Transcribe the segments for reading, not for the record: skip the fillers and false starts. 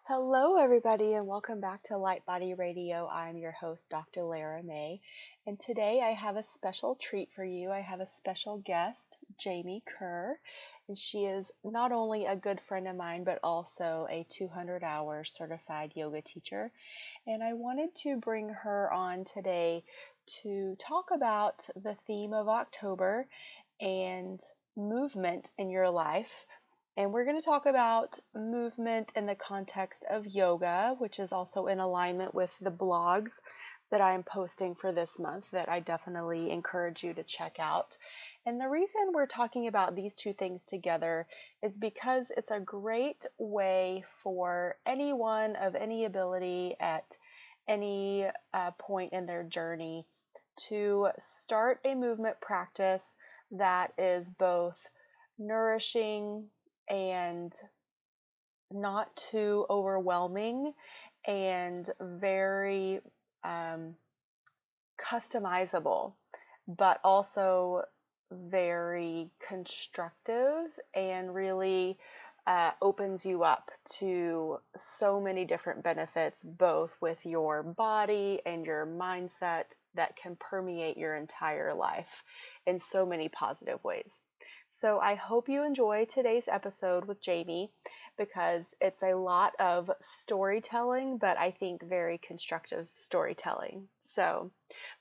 Hello, everybody, and welcome back to Light Body Radio. I'm your host, Dr. Lara May, and today I have a special treat for you. I have a special guest, Jaime Kerr, and she is not only a good friend of mine, but also a 200-hour certified yoga teacher. And I wanted to bring her on today to talk about the theme of October and movement in your life. And we're going to talk about movement in the context of yoga, which is also in alignment with the blogs that I am posting for this month that I definitely encourage you to check out. And the reason we're talking about these two things together is because it's a great way for anyone of any ability at any point in their journey to start a movement practice that is both nourishing and not too overwhelming and very customizable, but also very constructive and really opens you up to so many different benefits, both with your body and your mindset that can permeate your entire life in so many positive ways. So I hope you enjoy today's episode with Jaime because it's a lot of storytelling, but I think very constructive storytelling.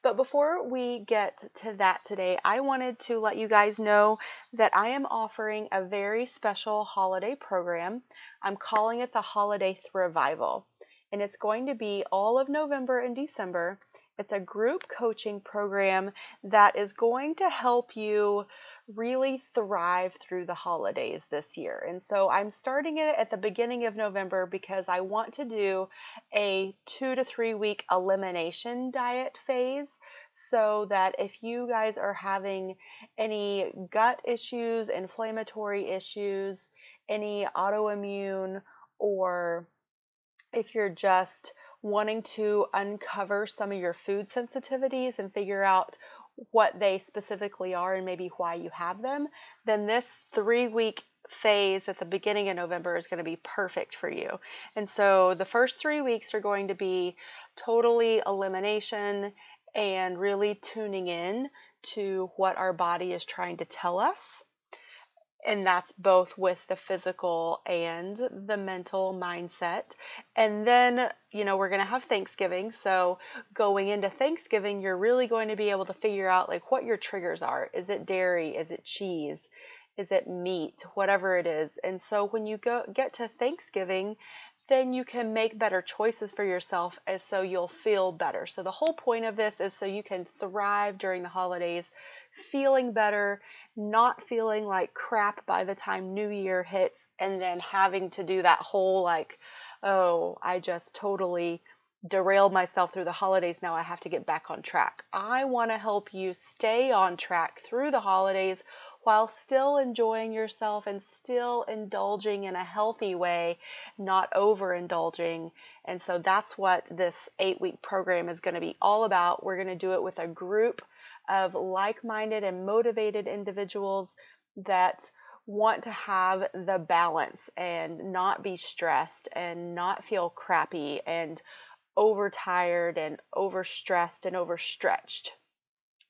But before we get to that today, I wanted to let you guys know that I am offering a very special holiday program. I'm calling it the Holiday Thrivival, and it's going to be all of November and December. It's a group coaching program that is going to help you really thrive through the holidays this year. And so I'm starting it at the beginning of November because I want to do a 2 to 3 week elimination diet phase so that if you guys are having any gut issues, inflammatory issues, any autoimmune, or if you're just wanting to uncover some of your food sensitivities and figure out what they specifically are and maybe why you have them, then this 3-week phase at the beginning of November is going to be perfect for you. And so the first 3 weeks are going to be totally elimination and really tuning in to what our body is trying to tell us. And that's both with the physical and the mental mindset. And then, we're going to have Thanksgiving. So going into Thanksgiving, you're really going to be able to figure out like what your triggers are. Is it dairy? Is it cheese? Is it meat? Whatever it is. And so when you get to Thanksgiving, then you can make better choices for yourself as so you'll feel better. So the whole point of this is so you can thrive during the holidays, feeling better, not feeling like crap by the time New Year hits, and then having to do that whole like, oh, I just totally derailed myself through the holidays. Now I have to get back on track. I want to help you stay on track through the holidays while still enjoying yourself and still indulging in a healthy way, not overindulging. And so that's what this 8-week program is going to be all about. We're going to do it with a group of like-minded and motivated individuals that want to have the balance and not be stressed and not feel crappy and overtired and overstressed and overstretched.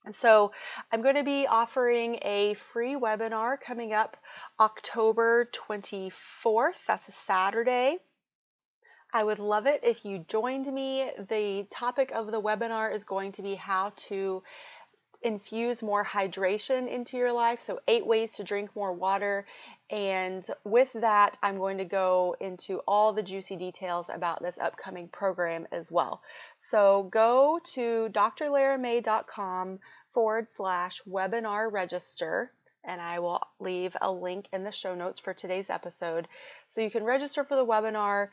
And so I'm going to be offering a free webinar coming up October 24th. That's a Saturday. I would love it if you joined me. The topic of the webinar is going to be how to infuse more hydration into your life. So 8 ways to drink more water. And with that, I'm going to go into all the juicy details about this upcoming program as well. So go to drlaramay.com/webinar register. And I will leave a link in the show notes for today's episode. So you can register for the webinar,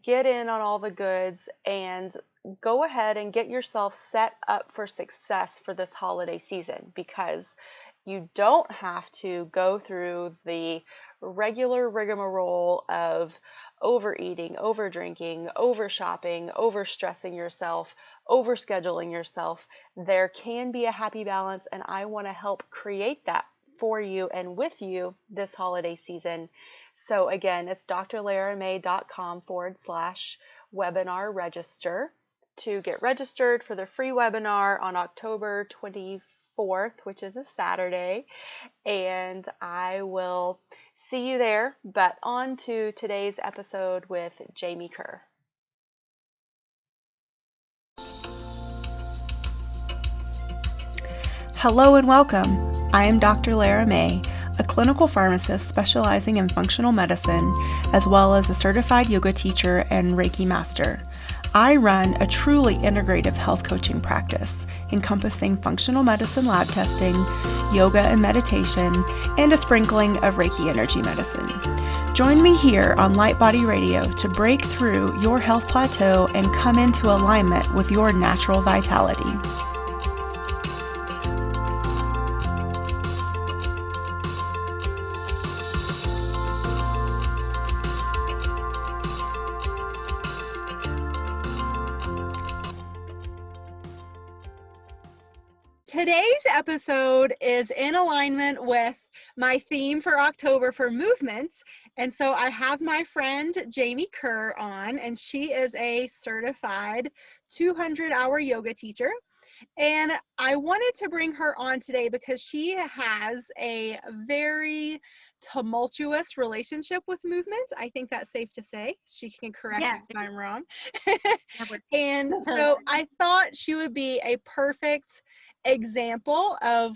get in on all the goods, and go ahead and get yourself set up for success for this holiday season, because you don't have to go through the regular rigmarole of overeating, overdrinking, overshopping, overstressing yourself, overscheduling yourself. There can be a happy balance, and I want to help create that for you and with you this holiday season So again, it's drlaramay.com/webinar register to get registered for the free webinar on October 24th, which is a Saturday. And I will see you there. But on to today's episode with Jaime Kerr. Hello and welcome. I am Dr. Lara May, a clinical pharmacist specializing in functional medicine, as well as a certified yoga teacher and Reiki master. I run a truly integrative health coaching practice encompassing functional medicine lab testing, yoga and meditation, and a sprinkling of Reiki energy medicine. Join me here on Light Body Radio to break through your health plateau and come into alignment with your natural vitality. Today's episode is in alignment with my theme for October for movements. And so I have my friend Jaime Kerr on, and she is a certified 200-hour yoga teacher. And I wanted to bring her on today because she has a very tumultuous relationship with movement. I think that's safe to say. She can correct me if I'm wrong. And so I thought she would be a perfect example of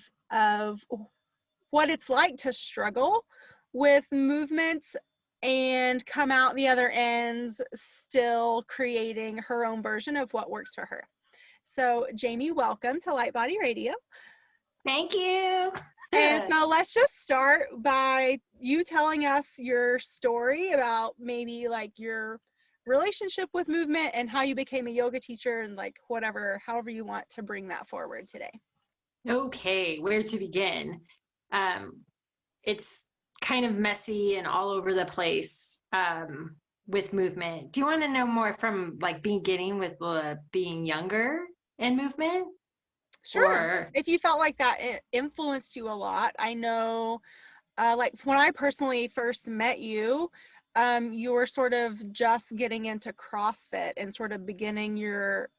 what it's like to struggle with movements and come out the other ends still creating her own version of what works for her. So Jaime, welcome to Light Body Radio. Thank you. And so let's just start by you telling us your story about maybe like your relationship with movement and how you became a yoga teacher and like however you want to bring that forward today. Okay, where to begin? It's kind of messy and all over the place with movement. Do you want to know more from like beginning with being younger in movement? Sure. If you felt like that influenced you a lot. I know like when I personally first met you, you were sort of just getting into CrossFit and sort of beginning your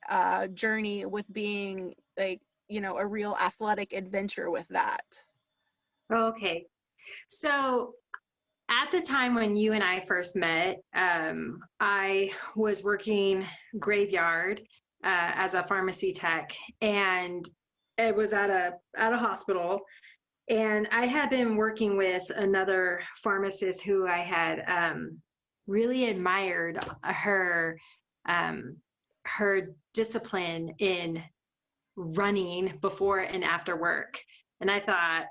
journey with being like, a real athletic adventure with that. Okay. So at the time when you and I first met, I was working graveyard as a pharmacy tech, and it was at a hospital. And I had been working with another pharmacist who I had really admired her discipline in running before and after work. And I thought,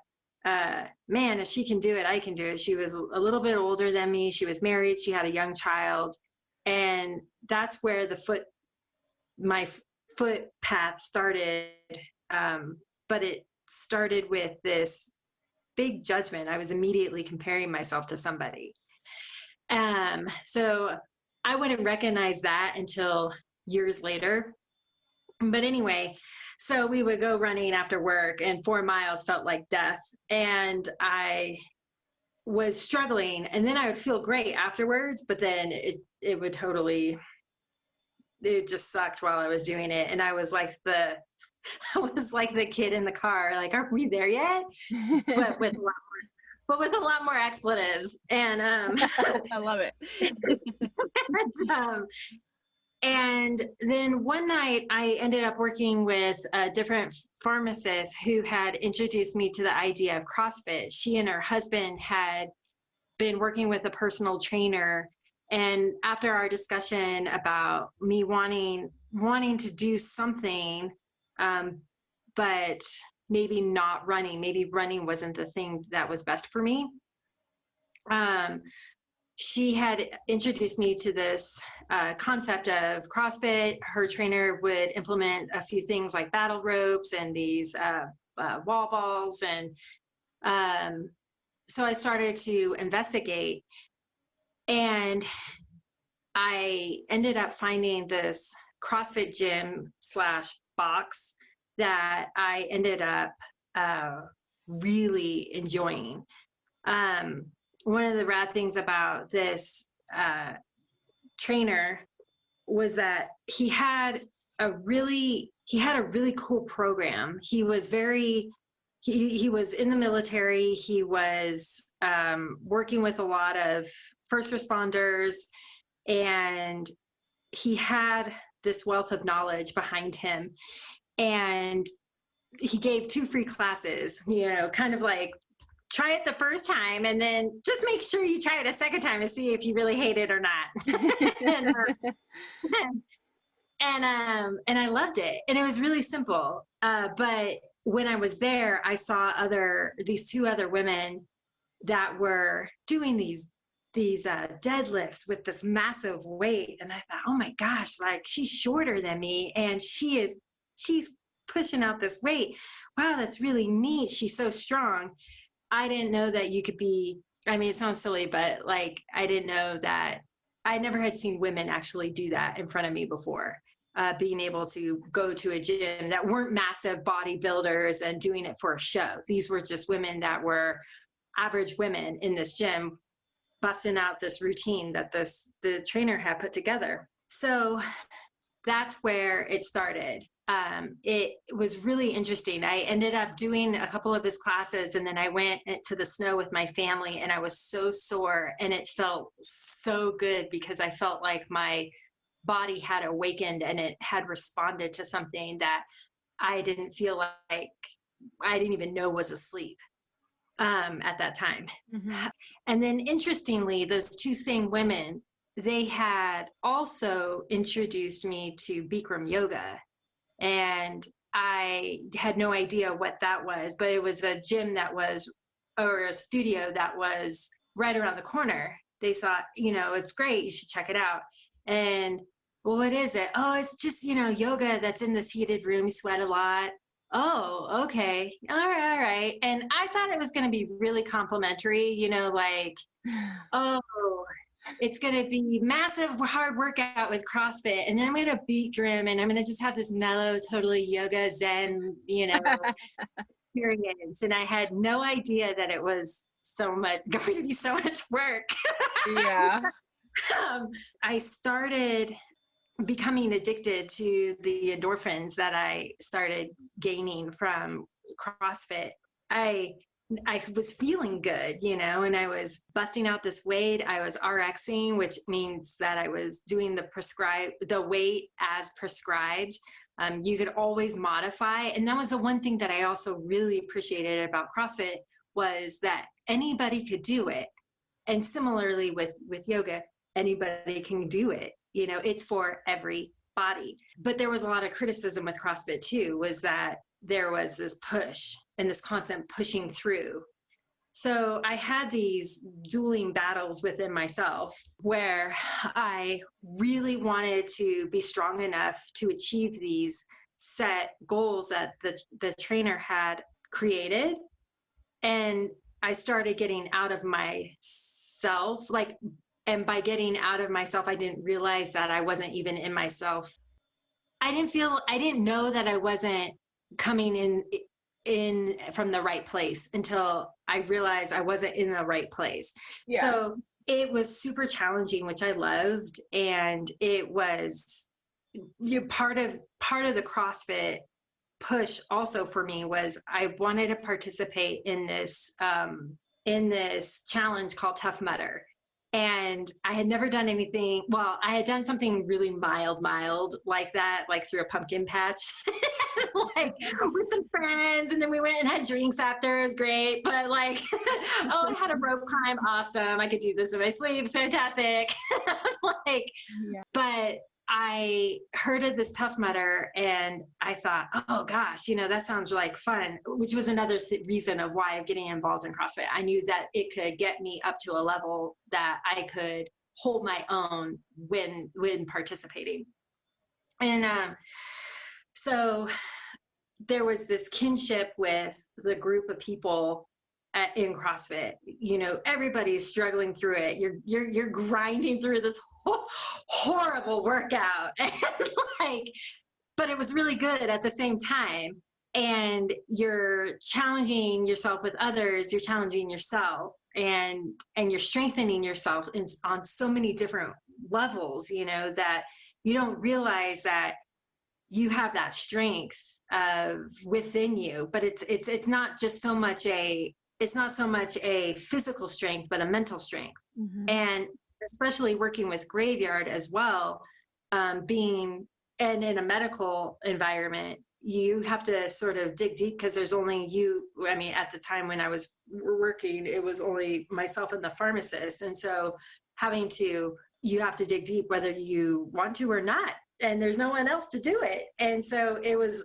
man, if she can do it, I can do it. She was a little bit older than me. She was married. She had a young child. And that's where my foot path started. But it started with this big judgment. I was immediately comparing myself to somebody. So I wouldn't recognize that until years later. But anyway, so we would go running after work, and 4 miles felt like death. And I was struggling, and then I would feel great afterwards, but then it would totally, it just sucked while I was doing it. And I was like the kid in the car, like, are we there yet? But with a lot more expletives. And I love it. And then one night I ended up working with a different pharmacist who had introduced me to the idea of CrossFit. She and her husband had been working with a personal trainer. And after our discussion about me wanting to do something, but maybe not running, maybe running wasn't the thing that was best for me. She had introduced me to this concept of CrossFit. Her trainer would implement a few things like battle ropes and these wall balls. And so I started to investigate, and I ended up finding this CrossFit gym / box that I ended up really enjoying. one of the rad things about this trainer was that he had a really cool program. He was he was in the military. He was working with a lot of first responders, and he had this wealth of knowledge behind him. And he gave 2 free classes, kind of like, try it the first time and then just make sure you try it a second time to see if you really hate it or not. and I loved it. And it was really simple. But when I was there, I saw these 2 other women that were doing these deadlifts with this massive weight. And I thought, oh my gosh, like, she's shorter than me and she's pushing out this weight. Wow, that's really neat. She's so strong. I didn't know that you could be, I mean, it sounds silly, but like, I didn't know that I never had seen women actually do that in front of me before. Being able to go to a gym that weren't massive bodybuilders and doing it for a show. These were just women that were average women in this gym, busting out this routine that the trainer had put together. So that's where it started. It was really interesting. I ended up doing a couple of his classes, and then I went to the snow with my family, and I was so sore, and it felt so good because I felt like my body had awakened and it had responded to something that I didn't feel like I didn't even know was asleep at that time. Mm-hmm. And then interestingly, those 2 same women, they had also introduced me to Bikram yoga. And I had no idea what that was, but it was a gym or a studio that was right around the corner. They thought, it's great, you should check it out. And, well, what is it? Oh, it's just, yoga that's in this heated room, you sweat a lot. Oh, okay. All right. And I thought it was going to be really complimentary, like, oh, it's going to be massive hard workout with CrossFit. And then I'm going to Bikram and I'm going to just have this mellow, totally yoga Zen, experience. And I had no idea that it was going to be so much work. Yeah. I started becoming addicted to the endorphins that I started gaining from CrossFit. I was feeling good, and I was busting out this weight. I was RXing, which means that I was doing the weight as prescribed. You could always modify. And that was the one thing that I also really appreciated about CrossFit was that anybody could do it. And similarly with yoga, anybody can do it. It's for everybody. But there was a lot of criticism with CrossFit too, was that there was this push and this constant pushing through. So I had these dueling battles within myself where I really wanted to be strong enough to achieve these set goals that the trainer had created. And I started getting out of myself, and by getting out of myself, I didn't realize that I wasn't even in myself. I didn't know that I wasn't coming in from the right place until I realized I wasn't in the right place. Yeah. So it was super challenging, which I loved. And it was part of the CrossFit push also for me was I wanted to participate in this challenge called Tough Mudder. And I had never done anything. Well, I had done something really mild like that, like through a pumpkin patch, with some friends. And then we went and had drinks after. It was great. But I had a rope climb. Awesome. I could do this in my sleep. Fantastic. Yeah. But I heard of this Tough Mudder and I thought, oh gosh, that sounds like fun, which was another reason of why I'm getting involved in CrossFit. I knew that it could get me up to a level that I could hold my own when participating. And so there was this kinship with the group of people in CrossFit. Everybody's struggling through it. You're grinding through this horrible workout, and but it was really good at the same time. and you're challenging yourself with others, you're challenging yourself, and you're strengthening yourself on so many different levels, you know, that you don't realize that you have that strength within you. But it's not just so much it's not so much a physical strength, but a mental strength. Mm-hmm. And especially working with graveyard as well, being and in a medical environment, you have to sort of dig deep, because there's only you. I mean, at the time when I was working, it was only myself and the pharmacist. And so you have to dig deep whether you want to or not. And there's no one else to do it. And so it was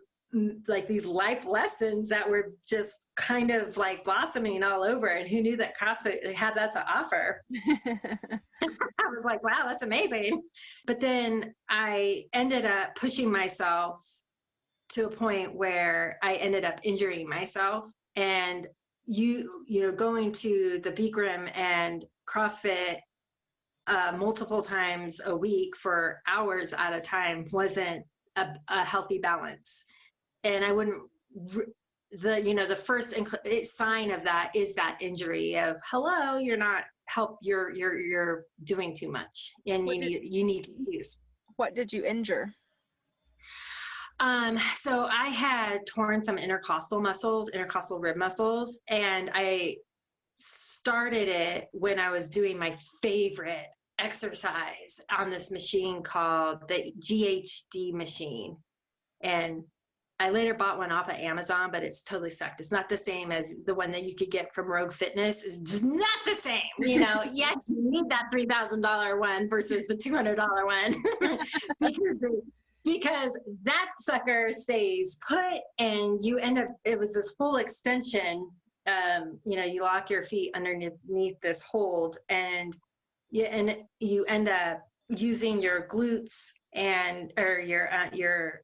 like these life lessons that were just kind of like blossoming all over. And who knew that CrossFit had that to offer? I was like, wow, that's amazing. But then I ended up pushing myself to a point where I ended up injuring myself. And you know, going to the Bikram and CrossFit multiple times a week for hours at a time wasn't a healthy balance. And I wouldn't, the first sign of that is that injury of, hello, you're not you're doing too much, and you need to use. What did you injure? So I had torn some intercostal rib muscles, and I started it when I was doing my favorite exercise on this machine called the GHD machine. And I later bought one off of Amazon, but it's totally sucked. It's not the same as the one that you could get from Rogue Fitness. It's just not the same. You know, yes, you need that $3,000 one versus the $200 one because that sucker stays put, and you end up, it was this full extension. You lock your feet underneath this hold, and you end up using your glutes or your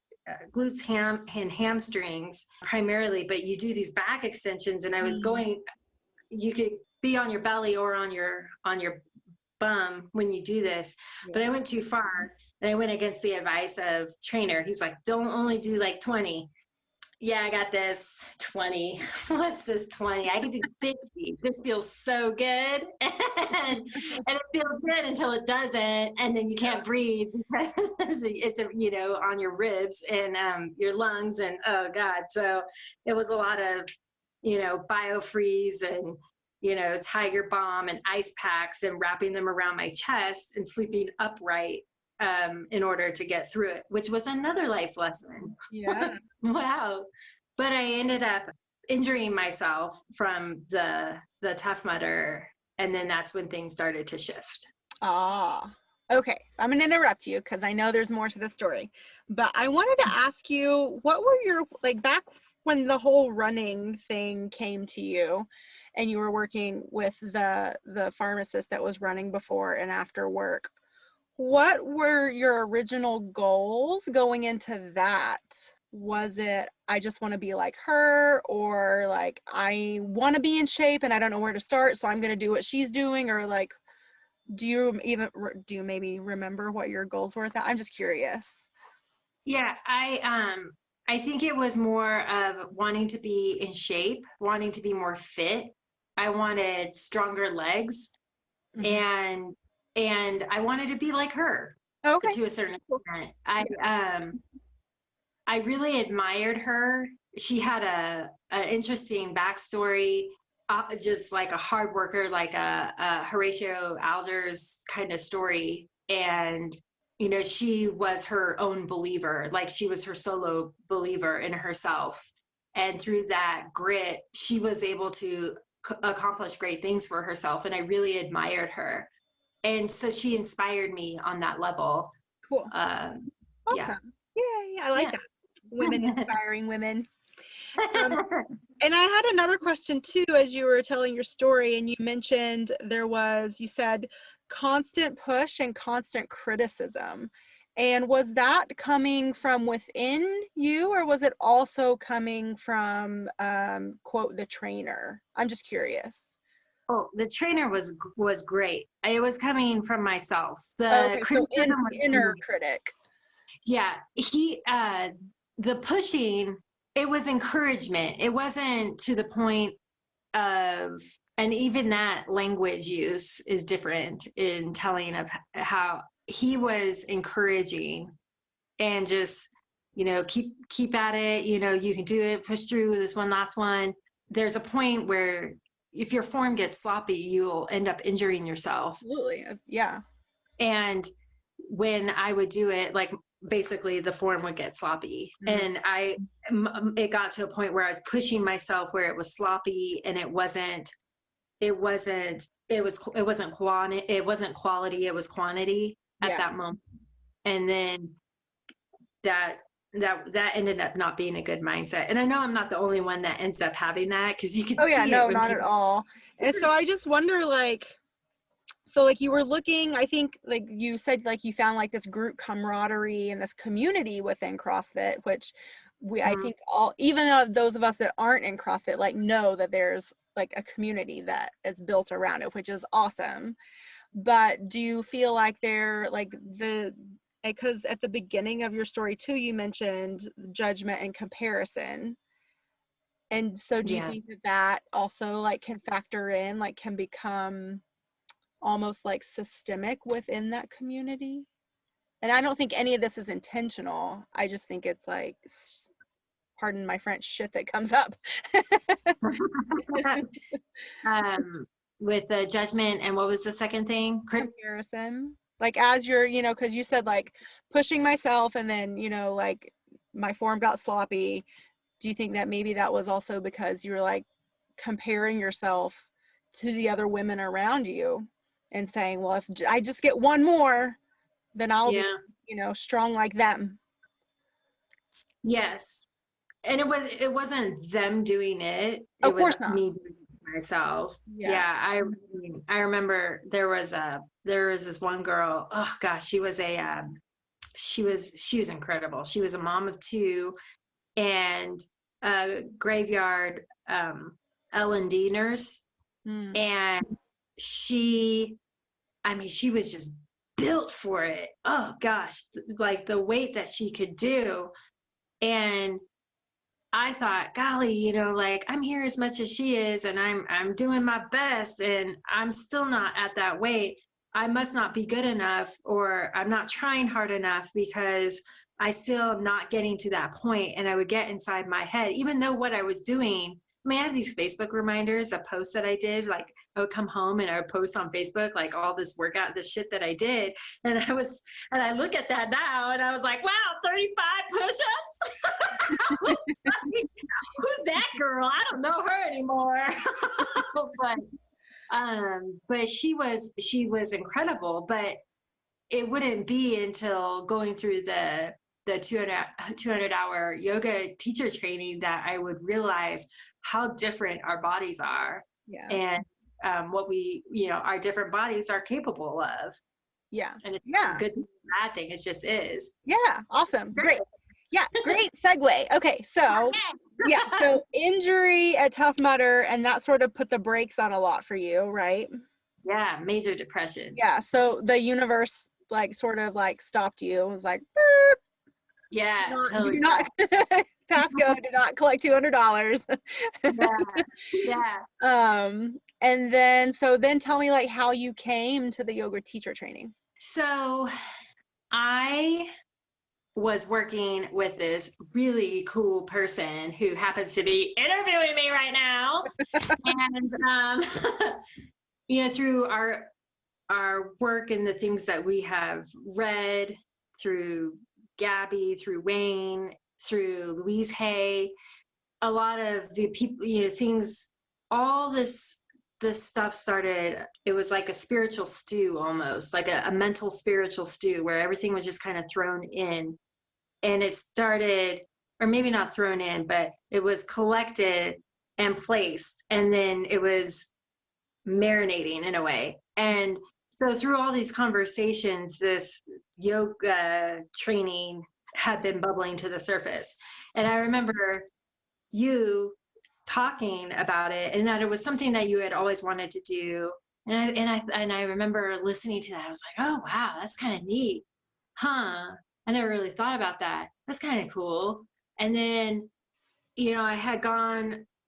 glutes and hamstrings primarily, but you do these back extensions. And I was you could be on your belly or on your bum when you do this, but I went too far, and I went against the advice of trainer. He's like, don't only do like 20. Yeah, I got this 20. What's this 20? I can do 50. This feels so good. and it feels good until it doesn't. And then you can't breathe because it's, on your ribs and your lungs, and oh God. So it was a lot of, biofreeze and, Tiger Balm and ice packs and wrapping them around my chest and sleeping upright in order to get through it, which was another life lesson. Yeah. Wow. But I ended up injuring myself from the Tough Mudder, and then that's when things started to shift. Okay. I'm going to interrupt you because I know there's more to the story, but I wanted to ask you, what were your, back when the whole running thing came to you and you were working with the pharmacist that was running before and after work, what were your original goals going into that? Was it, I just want to be like her, or I want to be in shape and I don't know where to start, so I'm going to do what she's doing? Or do you maybe remember what your goals were at that? I'm just curious. Yeah, I think it was more of wanting to be in shape, wanting to be more fit. I wanted stronger legs, and I wanted to be like her. Okay. To a certain extent. I really admired her. She had an interesting backstory, just like a hard worker, like a Horatio Alger's kind of story. And, she was her own believer. She was her solo believer in herself. And through that grit, she was able to accomplish great things for herself. And I really admired her. And so she inspired me on that level. Cool. Awesome. Yeah. Yay. I like that. Women inspiring women. And I had another question too, as you were telling your story, and you mentioned you said constant push and constant criticism. And was that coming from within you, or was it also coming from, quote, the trainer? I'm just curious. Oh, the trainer was great. It was coming from myself. Inner critic. Yeah, the pushing it was encouragement. It wasn't to the point of, and even that language use is different in telling of how he was encouraging and just, keep at it, you can do it, push through this one last one. There's a point where if your form gets sloppy, you'll end up injuring yourself. Absolutely. Yeah. And when I would do it, like basically the form would get sloppy. And it got to a point where I was pushing myself where it was sloppy, and it wasn't quality, it was quantity at that moment. And then that ended up not being a good mindset. And I know I'm not the only one that ends up having that, because you can see it. No, not at all. And so I just wonder, like, so like you were looking, I think like you said, like you found like this group camaraderie and this community within CrossFit, which I think all, even those of us that aren't in CrossFit, like know that there's like a community that is built around it, which is awesome. But do you feel like they're like because at the beginning of your story too, you mentioned judgment and comparison. And so do you think that also like can factor in, like can become almost like systemic within that community? And I don't think any of this is intentional. I just think it's like, pardon my French, shit that comes up. With the judgment, and what was the second thing? Comparison. Like as you're, because you said like pushing myself and then, like my form got sloppy. Do you think that maybe that was also because you were like comparing yourself to the other women around you and saying, well, if I just get one more, then I'll be, strong like them? Yes. And it wasn't them doing it. Of course not. Me doing it myself. Yeah. I remember there was this one girl. Oh gosh, she was incredible. She was a mom of two and a graveyard L&D nurse. And she was just built for it. Oh gosh, like the weight that she could do. And I thought, golly, like I'm here as much as she is, and I'm doing my best, and I'm still not at that weight. I must not be good enough, or I'm not trying hard enough, because I still am not getting to that point. And I would get inside my head, even though what I was doing, I have these Facebook reminders, a post that I did, like I would come home and I would post on Facebook, like all this workout, this shit that I did. And I look at that now and I was like, wow, 35 push-ups. Like, who's that girl? I don't know her anymore. But she was incredible. But it wouldn't be until going through the 200-hour yoga teacher training that I would realize how different our bodies are, and what our different bodies are capable of. And it's a good thing, bad thing. It just is. Awesome. Great. Great segue. Okay, so so injury at Tough Mudder, and that sort of put the brakes on a lot for you, right? Major depression. So the universe like sort of like stopped you. It was like, totally. Do not Tasco did not collect $200. And then tell me like how you came to the yoga teacher training. So I was working with this really cool person who happens to be interviewing me right now. And through our work and the things that we have read through Gabby, through Wayne, through Louise Hay, a lot of the people, things, all this stuff started. It was like a spiritual stew, almost like a mental spiritual stew, where everything was just kind of thrown in. And it started, or maybe not thrown in, but it was collected and placed, and then it was marinating in a way. And so through all these conversations, this yoga training had been bubbling to the surface. And I remember you talking about it, and that it was something that you had always wanted to do. And I remember listening to that. I was like, oh, wow, that's kind of neat. Huh? I never really thought about that. That's kind of cool. And then I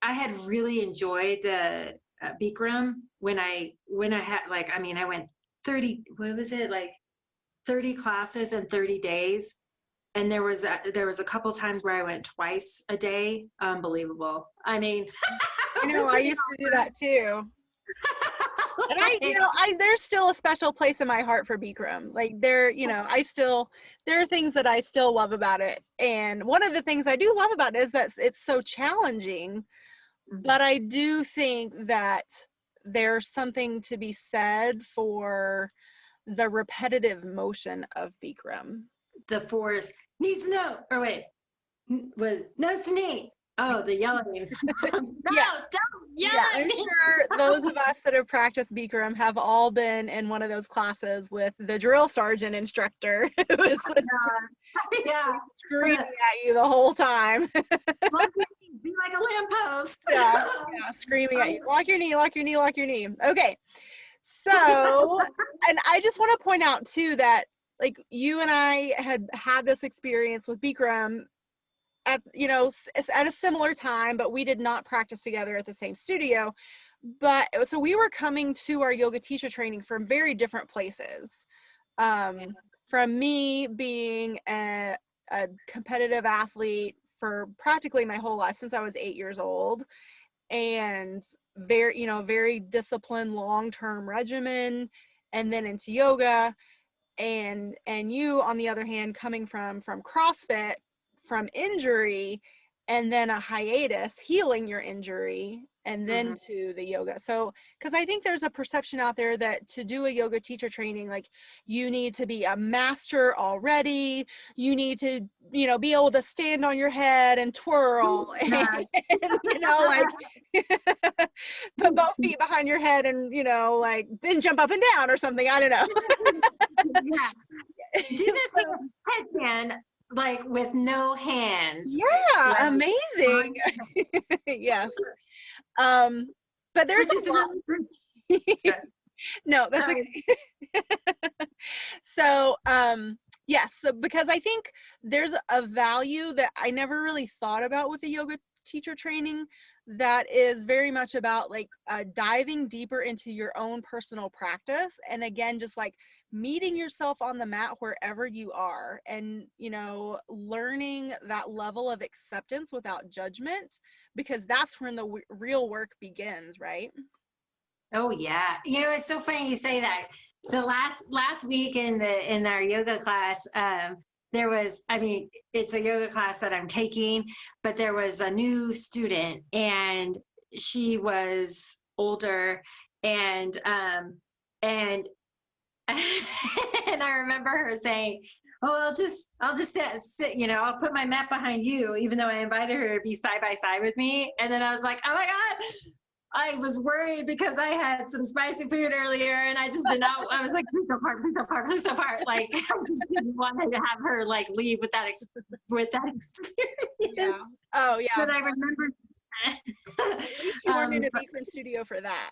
had really enjoyed the Bikram when I had, like, I mean, I went 30, what was it, like 30 classes in 30 days. And there was a couple times where I went twice a day. Unbelievable. I mean, I know, I used to do that too. And there's still a special place in my heart for Bikram. Like there are things that I still love about it. And one of the things I do love about it is that it's so challenging, but I do think that there's something to be said for the repetitive motion of Bikram. the force needs to know, or wait, was nose to knee. Oh, the yelling. No, Yeah. don't yell Yeah, at I'm me. sure those of us that have practiced Bikram have all been in one of those classes with the drill sergeant instructor who is Yeah. screaming at you the whole time. Be like a lamppost. Yeah, screaming at you. Lock your knee, lock your knee, lock your knee. Okay. So, and I just want to point out too that like you and I had this experience with Bikram at at a similar time, but we did not practice together at the same studio. But so we were coming to our yoga teacher training from very different places. From me being a competitive athlete for practically my whole life since I was 8 years old, and very disciplined long-term regimen, and then into yoga, and you on the other hand coming from CrossFit, from injury, and then a hiatus, healing your injury, and then to the yoga. So because I think there's a perception out there that to do a yoga teacher training, like you need to be a master already, you need to be able to stand on your head and twirl and like put both feet behind your head and like then jump up and down or something, I don't know. Yeah. Do this like a headband, like with no hands. Yeah, like, amazing. Yes. But there's just really no, that's okay. So yes, so because I think there's a value that I never really thought about with the yoga teacher training that is very much about like diving deeper into your own personal practice, and again just like meeting yourself on the mat wherever you are, and learning that level of acceptance without judgment, because that's when the real work begins, right? Oh yeah, it's so funny you say that. The last week in our yoga class, there was, I mean, it's a yoga class that I'm taking, but there was a new student, and she was older, and and and I remember her saying, "Oh, I'll just sit, I'll put my mat behind you," even though I invited her to be side by side with me. And then I was like, "Oh my God." I was worried because I had some spicy food earlier, and I just did not. I was like, "Please don't part, please don't part, please don't part." Like, I just didn't want to have her like leave with that experience. Yeah. Oh yeah. But I remember. At least you weren't in a Bikram studio for that.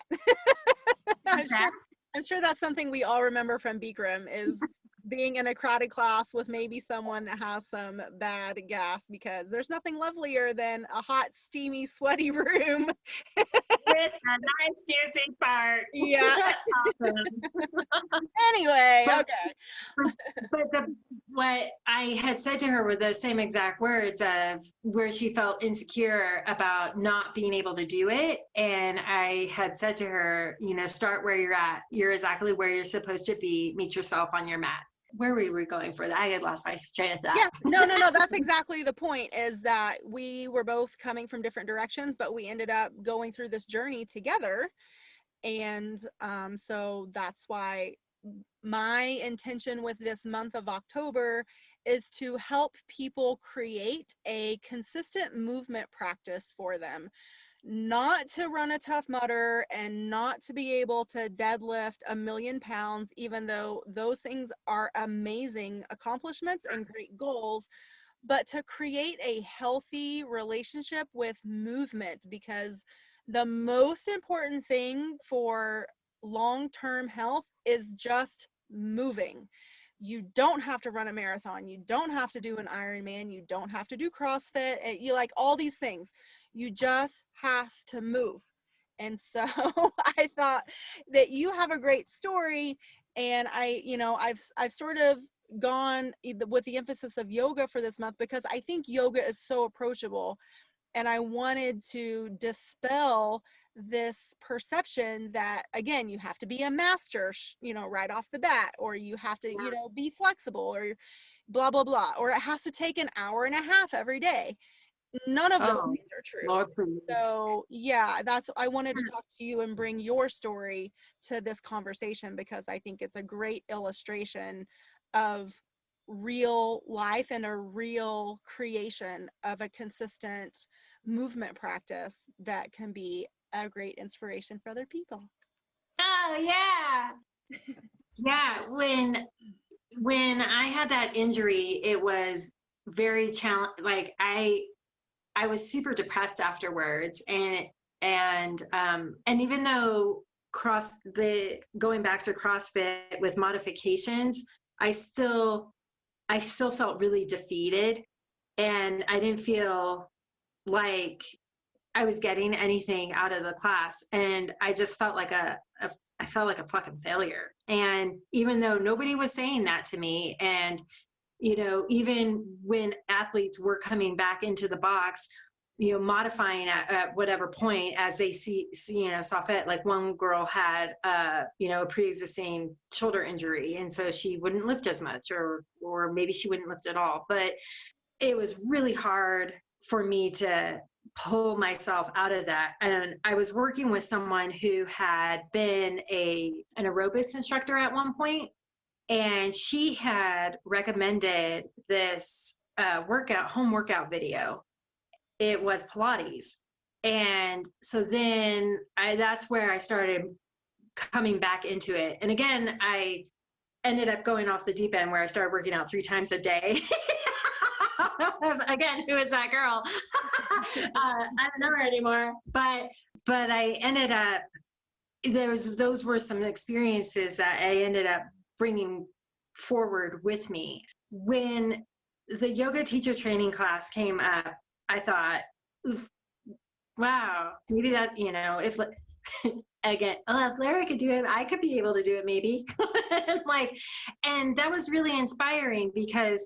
I'm sure that's something we all remember from Bikram, is being in a crowded class with maybe someone that has some bad gas, because there's nothing lovelier than a hot, steamy, sweaty room with a nice juicy part. Yeah. Awesome. Anyway, okay. But what I had said to her were those same exact words of where she felt insecure about not being able to do it. And I had said to her, start where you're at. You're exactly where you're supposed to be. Meet yourself on your mat. Where were we going for that? I had lost my train of thought. Yeah, no, that's exactly the point, is that we were both coming from different directions, but we ended up going through this journey together. And so that's why my intention with this month of October is to help people create a consistent movement practice for them. Not to run a Tough Mudder and not to be able to deadlift 1,000,000 pounds, even though those things are amazing accomplishments and great goals, but to create a healthy relationship with movement, because the most important thing for long-term health is just moving. You don't have to run a marathon. You don't have to do an Ironman. You don't have to do CrossFit. You like all these things. You just have to move. And so I thought that you have a great story, and I've sort of gone with the emphasis of yoga for this month because I think yoga is so approachable, and I wanted to dispel this perception that, again, you have to be a master, right off the bat, or you have to, be flexible, or blah, blah, blah, or it has to take an hour and a half every day. None of those Oh, things are true. Lord, please. So yeah, I wanted to talk to you and bring your story to this conversation because I think it's a great illustration of real life and a real creation of a consistent movement practice that can be a great inspiration for other people. Oh yeah. Yeah. When I had that injury, it was very challenging. Like I was super depressed afterwards, and even though going back to CrossFit with modifications, I still felt really defeated, and I didn't feel like I was getting anything out of the class, and I just felt like I felt like a fucking failure. And even though nobody was saying that to me, and even when athletes were coming back into the box, modifying at whatever point as they saw fit, like one girl had, a pre-existing shoulder injury. And so she wouldn't lift as much, or maybe she wouldn't lift at all. But it was really hard for me to pull myself out of that. And I was working with someone who had been an aerobics instructor at one point, and she had recommended this home workout video. It was Pilates. And so then that's where I started coming back into it. And again, I ended up going off the deep end where I started working out 3 times a day. Again, who is that girl? I don't know her anymore. But I ended up, those were some experiences that I ended up bringing forward with me. When the yoga teacher training class came up, I thought, wow, maybe that, if again, if Lara could do it, I could be able to do it maybe. And that was really inspiring because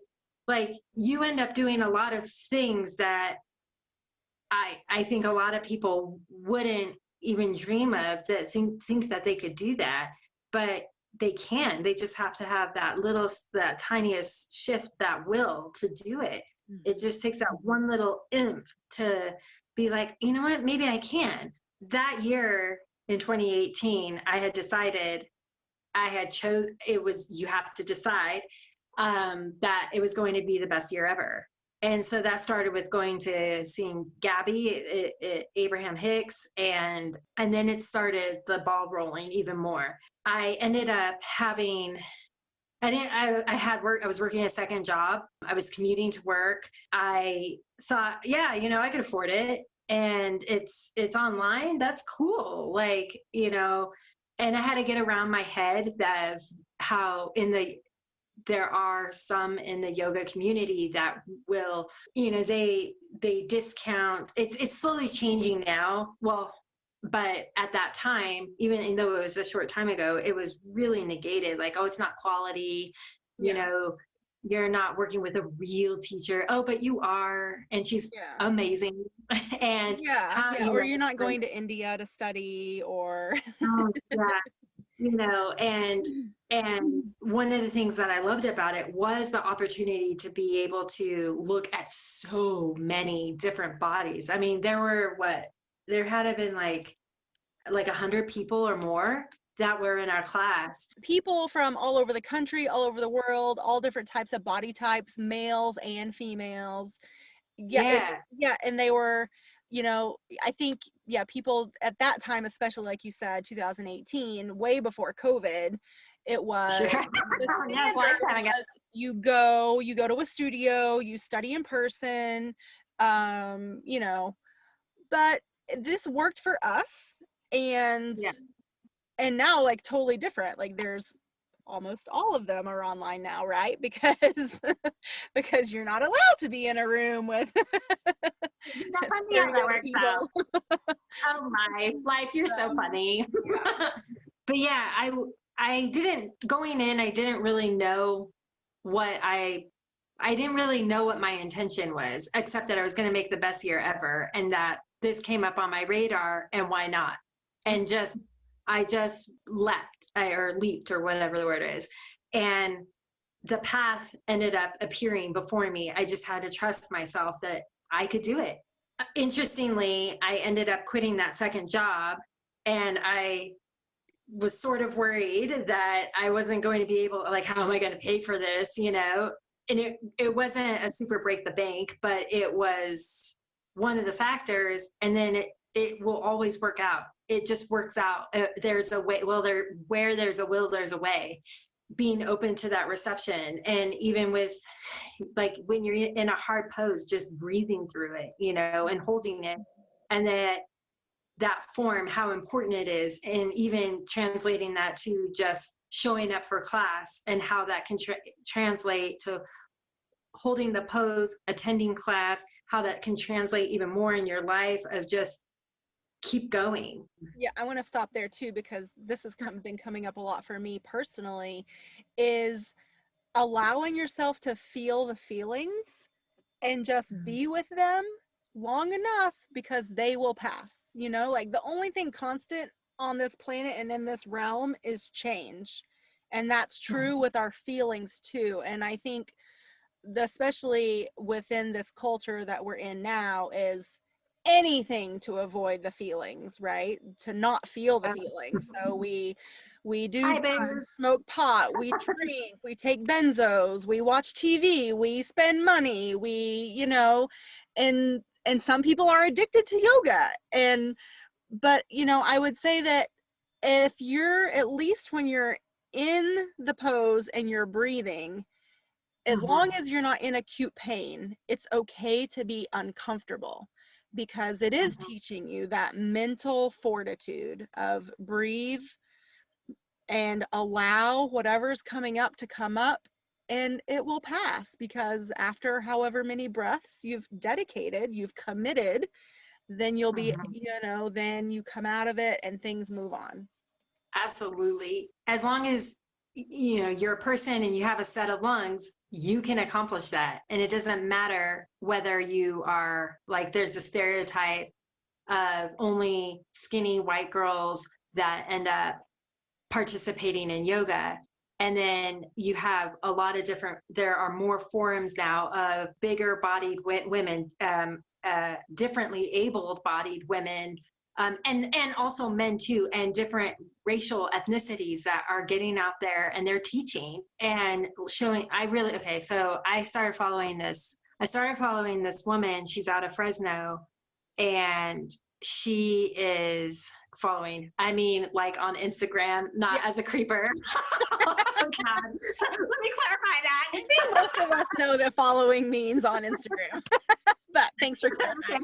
you end up doing a lot of things that I think a lot of people wouldn't even dream of, that think that they could do that, but they can. They just have to have that tiniest shift, that will to do it. Mm-hmm. It just takes that one little oomph to be like, you know what, maybe I can. That year in 2018, I had decided, you have to decide that it was going to be the best year ever. And so that started with going to seeing Gabby, Abraham Hicks, and then it started the ball rolling even more. I ended up having, I was working a second job. I was commuting to work. I thought, yeah, I could afford it. And it's online. That's cool. And I had to get around my head that how there are some in the yoga community that will, they discount. It's slowly changing now. Well, but at that time, even though it was a short time ago, it was really negated. Like, oh, it's not quality, you're not working with a real teacher. Oh, but you are. And she's amazing. And or you're not going to India to study, or and one of the things that I loved about it was the opportunity to be able to look at so many different bodies. I mean, there had to have been like 100 people or more that were in our class. People from all over the country, all over the world, all different types of body types, males and females. And they were, I think, people at that time, especially like you said, 2018, way before COVID, it was, you go to a studio, you study in person, but this worked for us. And now totally different. There's almost all of them are online now, right? Because because you're not allowed to be in a room with That's funny how 30 that other works out. people. Oh, life, you're so funny. Yeah. But yeah, I didn't going in, I didn't really know what I didn't really know what my intention was, except that I was going to make the best year ever, and that this came up on my radar, and why not? And I just or leaped, or whatever the word is, and the path ended up appearing before me. I just had to trust myself that I could do it. Interestingly, I ended up quitting that second job, and I was sort of worried that I wasn't going to be able, like, how am I going to pay for this, And it wasn't a super break the bank, but it was one of the factors. And then it will always work out. It just works out. There's a way. Well, where there's a will, there's a way. Being open to that reception, and even with, like, when you're in a hard pose, just breathing through it, and holding it, and that form, how important it is, and even translating that to just showing up for class, and how that can translate to holding the pose, attending class, how that can translate even more in your life of just keep going. Yeah, I want to stop there too, because this has been coming up a lot for me personally, is allowing yourself to feel the feelings and just be with them long enough, because they will pass. Like, the only thing constant on this planet and in this realm is change. And that's true with our feelings too. And I think, especially within this culture that we're in now, is anything to avoid the feelings, right? To not feel the feelings. So we do drugs, smoke pot, we drink, we take benzos, we watch TV, we spend money, and some people are addicted to yoga. But I would say that if you're, at least when you're in the pose and you're breathing, as long as you're not in acute pain, it's okay to be uncomfortable, because it is teaching you that mental fortitude of breathe and allow whatever's coming up to come up, and it will pass. Because after however many breaths you've dedicated, you've committed, then you'll be, then you come out of it and things move on. Absolutely. As long as you're a person and you have a set of lungs, you can accomplish that. And it doesn't matter whether you are, like, there's the stereotype of only skinny white girls that end up participating in yoga. And then you have a lot of there are more forums now of bigger bodied women, differently abled bodied women, and also men too, and different racial ethnicities that are getting out there, and they're teaching and showing. So I started following this woman. She's out of Fresno, and she is following, like, on Instagram, not as a creeper. Oh, God. Let me clarify that. I think most of us know that following means on Instagram. But thanks for clarifying.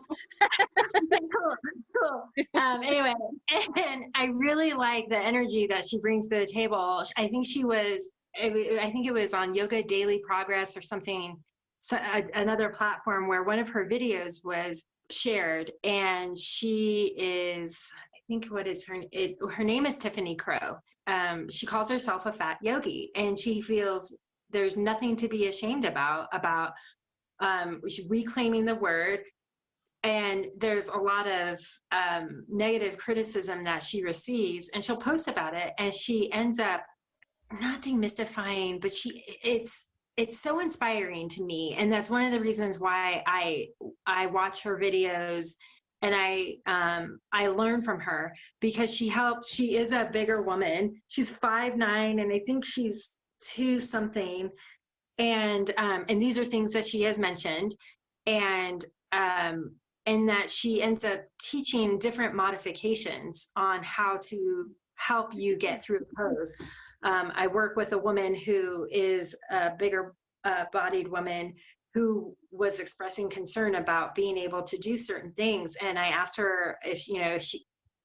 Cool. Anyway, and I really like the energy that she brings to the table. I think it was on Yoga Daily Progress or something, another platform, where one of her videos was shared, and she is, I think, her name is Tiffany Crow. She calls herself a fat yogi, and she feels there's nothing to be ashamed about reclaiming the word. And there's a lot of negative criticism that she receives, and she'll post about it, and she ends up not demystifying, but it's so inspiring to me. And that's one of the reasons why I watch her videos, and I learn from her, because she is a bigger woman. She's 5'9", and I think she's 2 something. And these are things that she has mentioned, and that she ends up teaching different modifications on how to help you get through a pose. I work with a woman who is a bigger bodied woman who was expressing concern about being able to do certain things. And I asked her if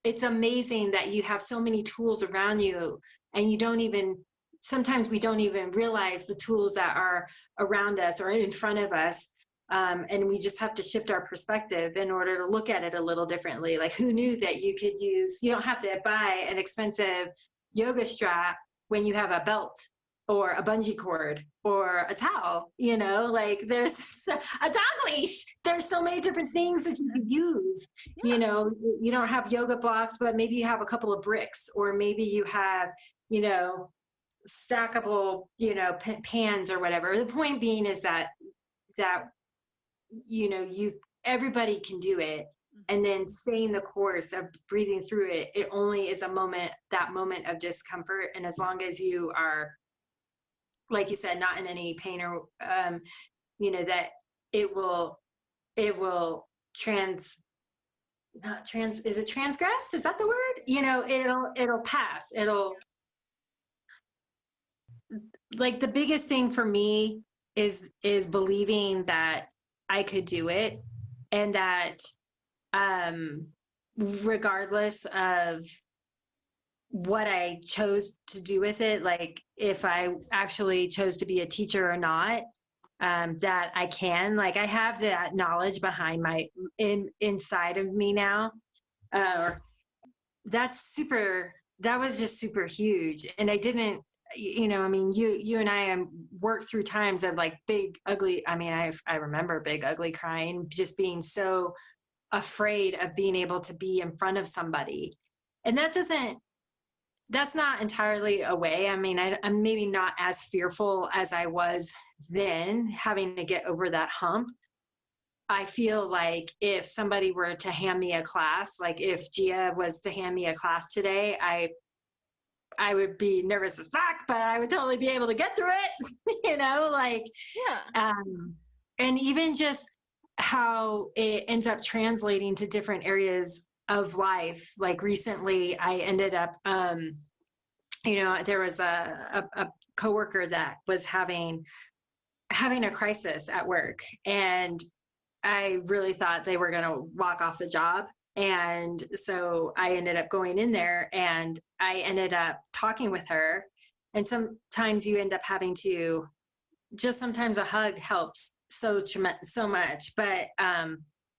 it's amazing that you have so many tools around you, and you don't even sometimes we don't even realize the tools that are around us or in front of us. And we just have to shift our perspective in order to look at it a little differently. Like, who knew that you could use, you don't have to buy an expensive yoga strap when you have a belt or a bungee cord or a towel, like there's a dog leash. There's so many different things that you can use. Yeah. You don't have yoga blocks, but maybe you have a couple of bricks, or maybe you have, stackable, pans or whatever. The point being is that everybody can do it, and then staying the course of breathing through it. It only is that moment of discomfort, and as long as you are, like you said, not in any pain, or that it will transgress, is that the word? It'll pass. Like, the biggest thing for me is believing that I could do it, and that regardless of what I chose to do with it, like if I actually chose to be a teacher or not, that I can, like, I have that knowledge behind inside of me now. That was just super huge. And I didn't, you and I worked through times of like big, ugly, I remember big, ugly crying, just being so afraid of being able to be in front of somebody. And that's not entirely away. I'm maybe not as fearful as I was then, having to get over that hump. I feel like if somebody were to hand me a class, like if Gia was to hand me a class today, I would be nervous as fuck, but I would totally be able to get through it, Yeah. And even just how it ends up translating to different areas of life. Like recently I ended up, there was a coworker that was having a crisis at work, and I really thought they were going to walk off the job. And so I ended up going in there, and I ended up talking with her. And sometimes you end up having to, just sometimes a hug helps so much. But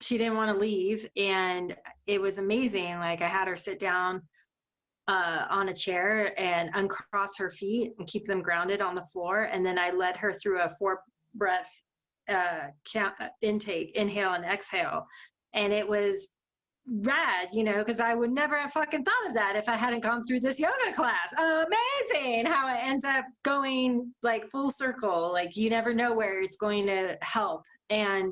she didn't want to leave, and it was amazing. Like, I had her sit down on a chair and uncross her feet and keep them grounded on the floor. And then I led her through a 4-breath intake, inhale and exhale. And it was rad, because I would never have fucking thought of that if I hadn't gone through this yoga class. Amazing how it ends up going like full circle. Like, you never know where it's going to help. And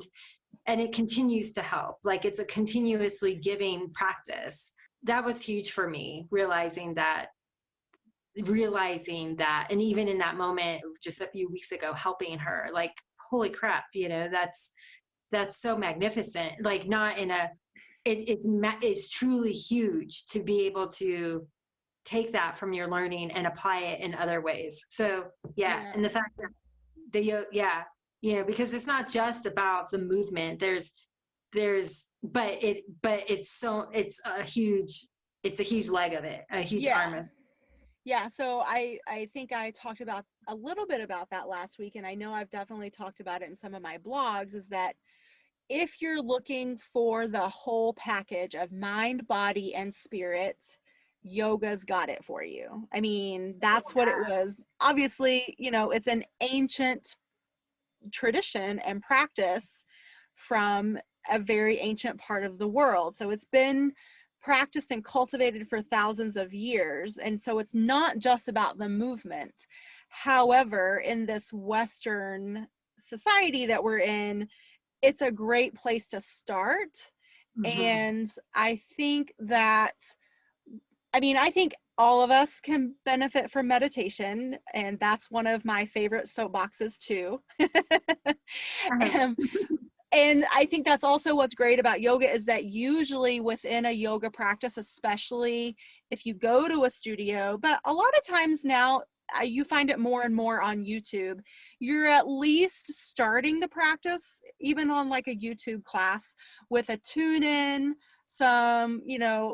it continues to help. Like, it's a continuously giving practice. That was huge for me, realizing that, and even in that moment, just a few weeks ago, helping her, like, holy crap, that's so magnificent. Like, not in a, it's truly huge to be able to take that from your learning and apply it in other ways. So yeah. And the fact that because it's not just about the movement. But it's a huge leg of it, a huge arm of it. Yeah, so I think I talked about a little bit about that last week, and I know I've definitely talked about it in some of my blogs, is that if you're looking for the whole package of mind, body, and spirit, yoga's got it for you. I mean, that's what it was. Obviously, it's an ancient tradition and practice from a very ancient part of the world. So it's been practiced and cultivated for thousands of years. And so it's not just about the movement. However, in this Western society that we're in, it's a great place to start. Mm-hmm. And I think all of us can benefit from meditation, and that's one of my favorite soapboxes too. And I think that's also what's great about yoga, is that usually within a yoga practice, especially if you go to a studio, but a lot of times now you find it more and more on YouTube, you're at least starting the practice, even on like a YouTube class, with a tune in, some,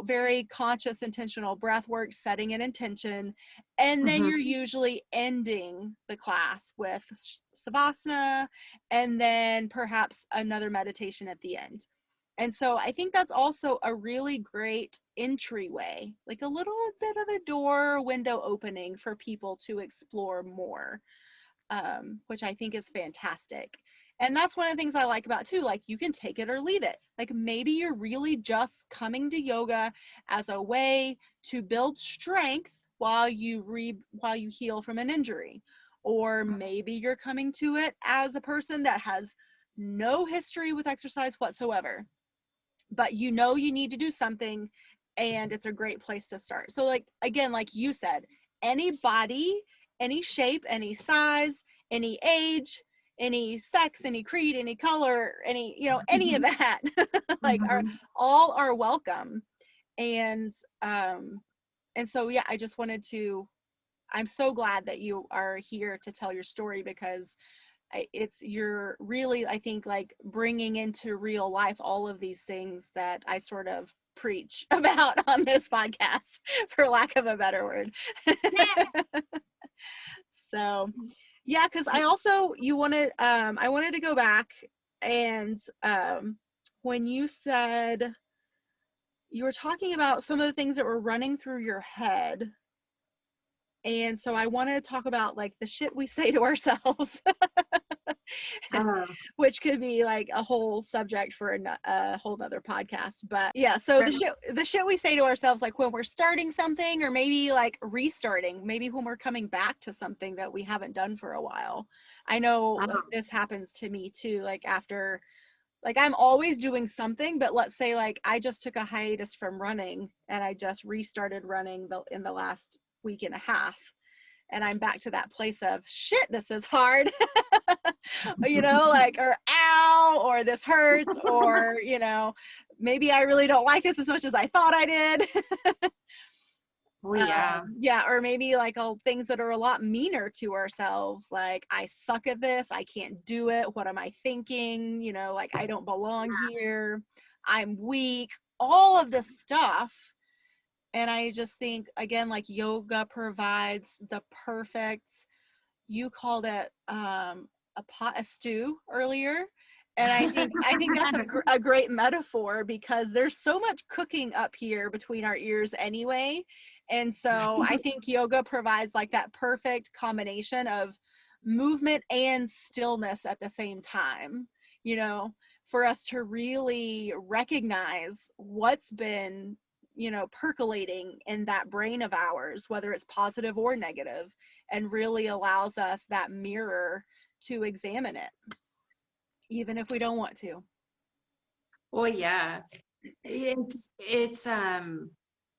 very conscious, intentional breath work, setting an intention. And then you're usually ending the class with savasana and then perhaps another meditation at the end. And so I think that's also a really great entryway, like a little bit of a door window opening for people to explore more, which I think is fantastic. And that's one of the things I like about too, like you can take it or leave it. Like maybe you're really just coming to yoga as a way to build strength while you heal from an injury. Or maybe you're coming to it as a person that has no history with exercise whatsoever, but you need to do something, and it's a great place to start. So like, again, like you said, any body, any shape, any size, any age, any sex, any creed, any color, any of that, like all are welcome. And so, yeah, I just wanted to, I'm so glad that you are here to tell your story, because you're really, I think, like bringing into real life all of these things that I sort of preach about on this podcast, for lack of a better word. So yeah, because I wanted to go back, and when you said you were talking about some of the things that were running through your head, and so I want to talk about like the shit we say to ourselves. Which could be like a whole subject for a whole nother podcast. But yeah, so the shit we say to ourselves, like when we're starting something, or maybe like restarting, maybe when we're coming back to something that we haven't done for a while. I know this happens to me too, like after, like I'm always doing something, but let's say like I just took a hiatus from running and I just restarted running in the last week and a half. And I'm back to that place of shit, this is hard, like, or ow, or this hurts, or, maybe I really don't like this as much as I thought I did. Well, yeah. Yeah, or maybe like things that are a lot meaner to ourselves, like I suck at this, I can't do it, what am I thinking, like I don't belong here, I'm weak, all of this stuff. And I just think, again, like yoga provides the perfect, you called it a stew earlier. And I think that's a great metaphor, because there's so much cooking up here between our ears anyway. And so I think yoga provides like that perfect combination of movement and stillness at the same time, for us to really recognize what's been percolating in that brain of ours, whether it's positive or negative, and really allows us that mirror to examine it, even if we don't want to. Well, yeah, it's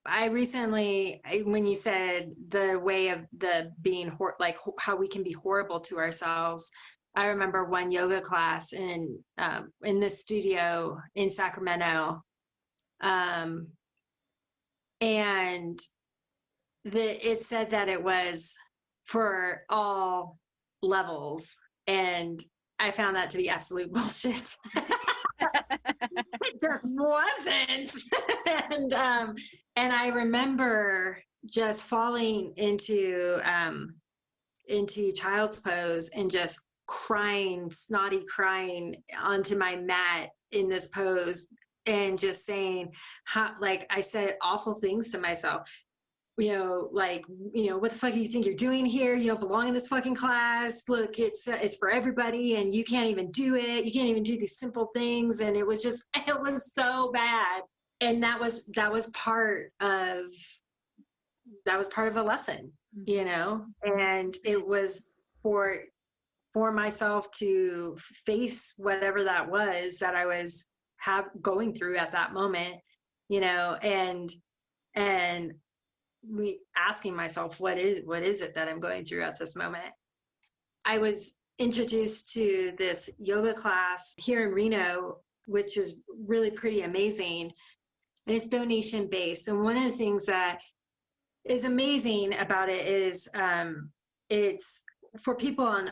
I recently, when you said the way of the being like how we can be horrible to ourselves, I remember one yoga class in this studio in Sacramento, and it said that it was for all levels, and I found that to be absolute bullshit. It just wasn't. And I remember just falling into child's pose and just crying, snotty crying onto my mat in this pose, and just saying how, like, I said awful things to myself, like, what the fuck do you think you're doing here? You don't belong in this fucking class. Look, it's for everybody, and you can't even do it. You can't even do these simple things. And it was so bad. And that was part of a lesson, and it was for myself to face whatever that was that I was going through at that moment, and me asking myself, what is it that I'm going through at this moment? I was introduced to this yoga class here in Reno, which is really pretty amazing, and it's donation based. And one of the things that is amazing about it is it's for people on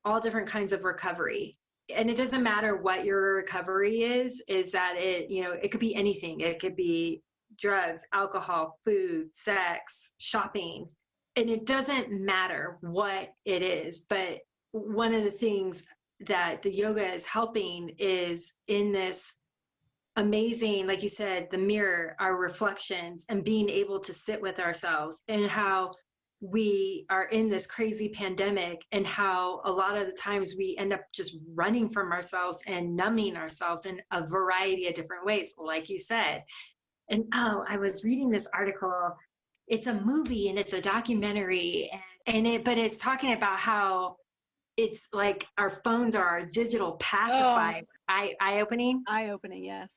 all different kinds of recovery. and it doesn't matter what your recovery is that it, you know, it could be anything. It could be drugs, alcohol, food, sex, shopping, and it doesn't matter what it is. But one of the things that the yoga is helping is in this amazing, like you said, the mirror, our reflections, and being able to sit with ourselves, and how we are in this crazy pandemic, and how a lot of the times we end up just running from ourselves and numbing ourselves in a variety of different ways, like you said. And oh, I was reading this article. It's a movie and it's a documentary, and it's talking about how it's like our phones are our digital pacifier. Eye-opening. Eye-opening, yes.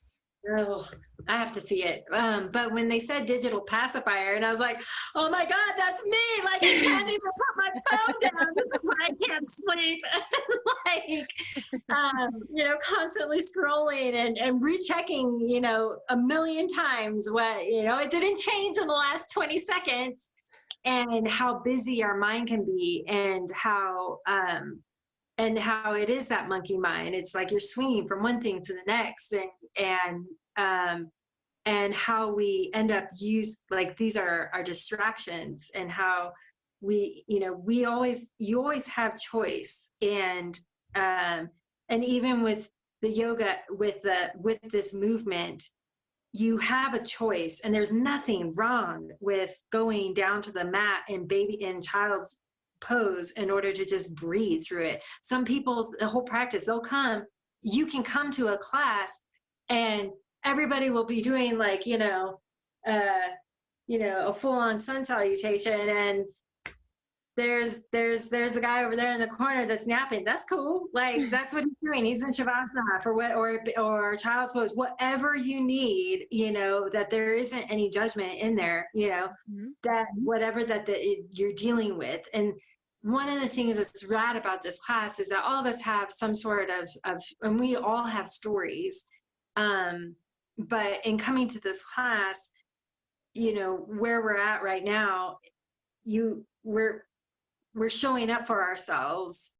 Oh, I have to see it. But when they said digital pacifier, and I was like, oh my God, that's me. Like, I can't even put my phone down. This is why I can't sleep. You know, constantly scrolling and rechecking, you know, a million times what, you know, it didn't change in the last 20 seconds, and how busy our mind can be, and how it is that monkey mind. It's like you're swinging from one thing to the next, and how we end up like these are our distractions, and how we, you know, you always have choice. And even with the yoga, with this movement, you have a choice, and there's nothing wrong with going down to the mat in child's pose in order to just breathe through it. Some people's, the whole practice, you can come to a class and everybody will be doing like, a full-on sun salutation, and there's a guy over there in the corner that's napping. That's cool. Like, that's what he's doing. He's in shavasana or child's pose, whatever you need, you know, that there isn't any judgment in there, you know, that whatever you're dealing with. And one of the things that's rad about this class is that all of us have some sort of and we all have stories. But in coming to this class, you know, where we're at right now, we're showing up for ourselves.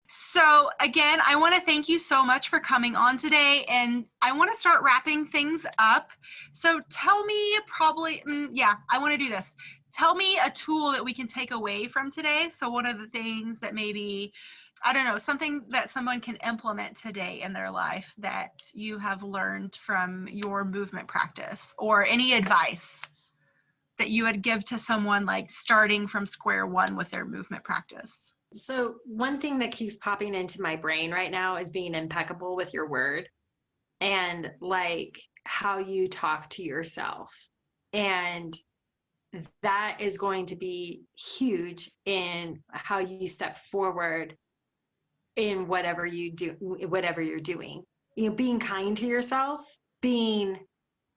So again, I want to thank you so much for coming on today, and I want to start wrapping things up. So tell me I want to do this. Tell me a tool that we can take away from today. So one of the things that maybe, I don't know, something that someone can implement today in their life that you have learned from your movement practice, or any advice that you would give to someone like starting from square one with their movement practice. So one thing that keeps popping into my brain right now is being impeccable with your word, and like how you talk to yourself. And that is going to be huge in how you step forward in whatever you're doing. You know, being kind to yourself, being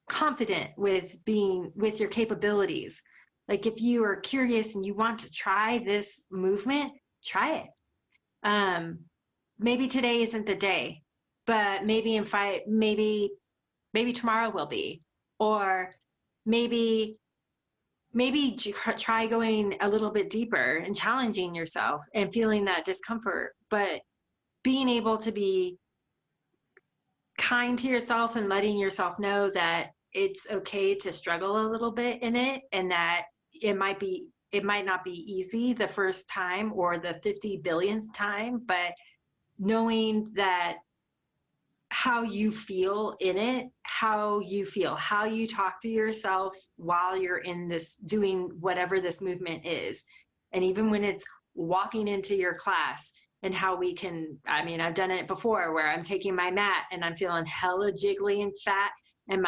confident with your capabilities. Like, if you are curious and you want to try this movement, try it. Maybe today isn't the day, but maybe maybe tomorrow will be, or maybe try going a little bit deeper and challenging yourself and feeling that discomfort, but being able to be kind to yourself and letting yourself know that it's okay to struggle a little bit in it, and that it might not be easy the first time or the 50 billionth time, but knowing that how you feel in it, how you talk to yourself while you're in this, doing whatever this movement is. And even when it's walking into your class, and how we can, I mean, I've done it before where I'm taking my mat and I'm feeling hella jiggly and fat, and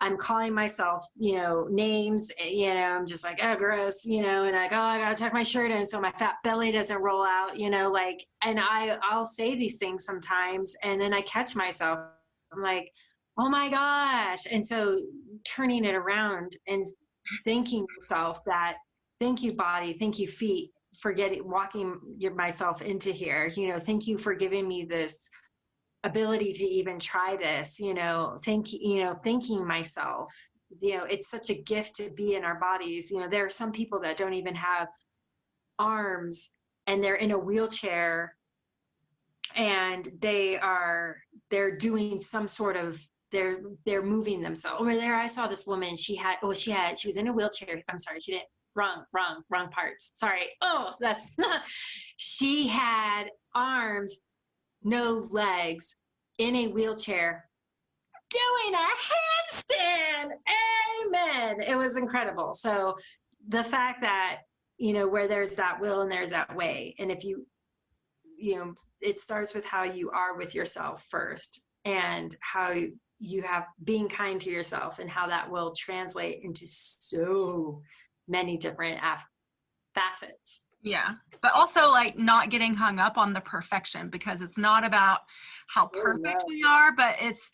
I'm calling myself, names, I'm just like, oh, gross, and like, oh, I gotta tuck my shirt in so my fat belly doesn't roll out, and I'll say these things sometimes, and then I catch myself. I'm like, oh my gosh. And so turning it around and thanking yourself that, thank you, body, thank you, feet, for walking myself into here, thank you for giving me this ability to even try this, thanking myself. It's such a gift to be in our bodies. There are some people that don't even have arms and they're in a wheelchair, and they're doing some sort of, they're moving themselves. Over there, I saw this woman. She was in a wheelchair. I'm sorry, she didn't. Wrong parts. Sorry. Oh, that's not. She had arms, no legs, in a wheelchair, doing a handstand. Amen. It was incredible. So the fact that, where there's that will and there's that way. And if it starts with how you are with yourself first, and how you have being kind to yourself, and how that will translate into so many different facets. Yeah. But also like not getting hung up on the perfection, because it's not about how perfect we are, but it's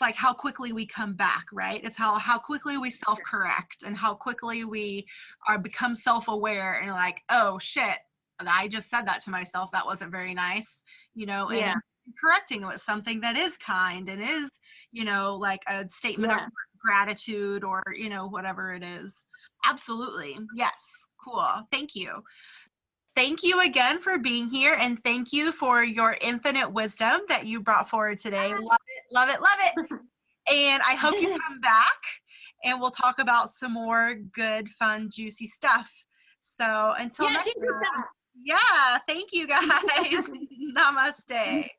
like how quickly we come back, right? It's how quickly we self-correct, and how quickly we become self-aware and like, oh shit, I just said that to myself. That wasn't very nice, and correcting it with something that is kind and is, like a statement of gratitude, or, whatever it is. Absolutely. Yes. Cool. Thank you. Thank you again for being here, and thank you for your infinite wisdom that you brought forward today. Love it, love it, love it. And I hope you come back and we'll talk about some more good, fun, juicy stuff. So until next time. Yeah, thank you guys. Namaste.